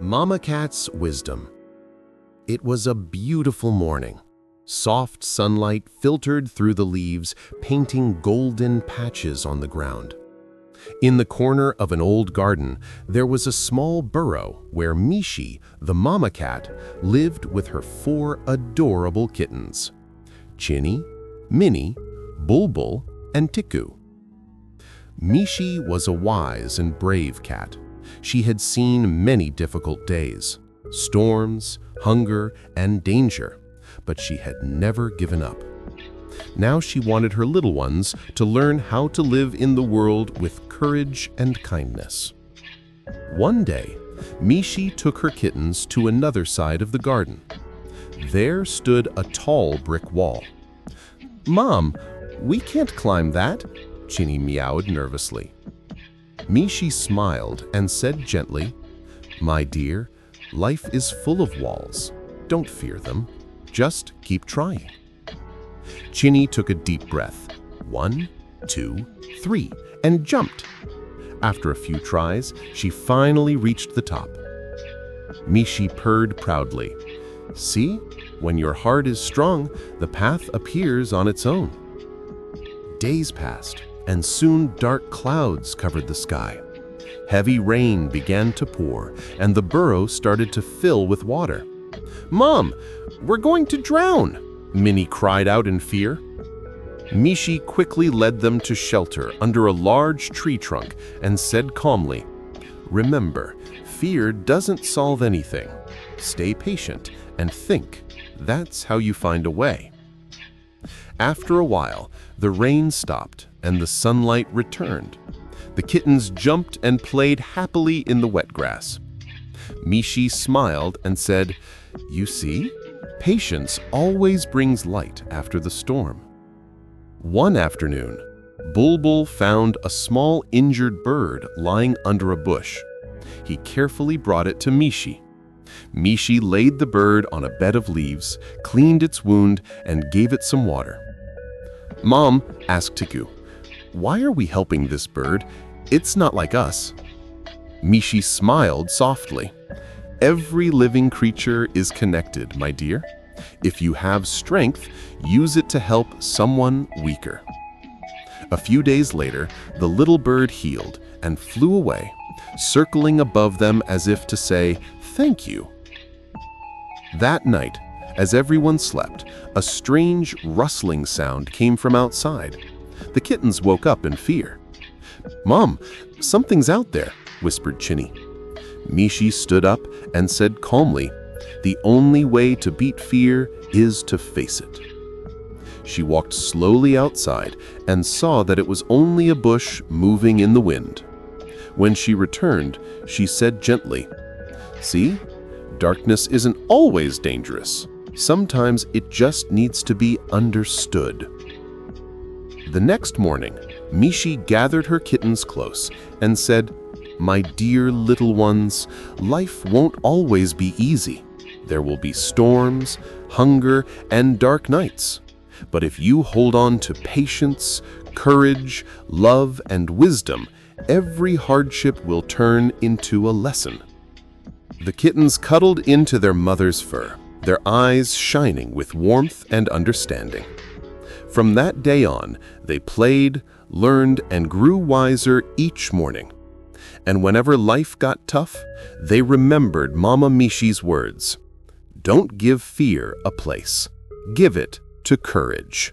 Mama Cat's Wisdom. It was a beautiful morning. Soft sunlight filtered through the leaves, painting golden patches on the ground. In the corner of an old garden, there was a small burrow where Mishi, the mama cat, lived with her 4 adorable kittens: Chinni, Minni, Bulbul, and Tikku. Mishi was a wise and brave cat. She had seen many difficult days, storms, hunger, and danger, but she had never given up. Now she wanted her little ones to learn how to live in the world with courage and kindness. One day, Mishi took her kittens to another side of the garden. There stood a tall brick wall. "Mom, we can't climb that," Chinni meowed nervously. Mishi smiled and said gently, "My dear, life is full of walls. Don't fear them. Just keep trying." Chinni took a deep breath. 1, 2, 3, and jumped. After a few tries, she finally reached the top. Mishi purred proudly. "See, when your heart is strong, the path appears on its own." Days passed, and soon dark clouds covered the sky. Heavy rain began to pour, and the burrow started to fill with water. "Mom, we're going to drown!" Minni cried out in fear. Mishi quickly led them to shelter under a large tree trunk and said calmly, "Remember, fear doesn't solve anything. Stay patient and think. That's how you find a way." After a while, the rain stopped and the sunlight returned. The kittens jumped and played happily in the wet grass. Mishi smiled and said, "You see, patience always brings light after the storm." One afternoon, Bulbul found a small injured bird lying under a bush. He carefully brought it to Mishi. Mishi laid the bird on a bed of leaves, cleaned its wound, and gave it some water. "Mom," asked Tikku, "why are we helping this bird? It's not like us." Mishi smiled softly. "Every living creature is connected, my dear. If you have strength, use it to help someone weaker." A few days later, the little bird healed and flew away, circling above them as if to say, "Thank you." That night, as everyone slept, a strange rustling sound came from outside. The kittens woke up in fear. "Mom, something's out there," whispered Chinni. Mishi stood up and said calmly, "The only way to beat fear is to face it." She walked slowly outside and saw that it was only a bush moving in the wind. When she returned, she said gently, "See, darkness isn't always dangerous. Sometimes it just needs to be understood." The next morning, Mishi gathered her kittens close and said, "My dear little ones, life won't always be easy. There will be storms, hunger, and dark nights. But if you hold on to patience, courage, love, and wisdom, every hardship will turn into a lesson." The kittens cuddled into their mother's fur, their eyes shining with warmth and understanding. From that day on, they played, learned, and grew wiser each morning. And whenever life got tough, they remembered Mama Mishi's words, "Don't give fear a place. Give it to courage."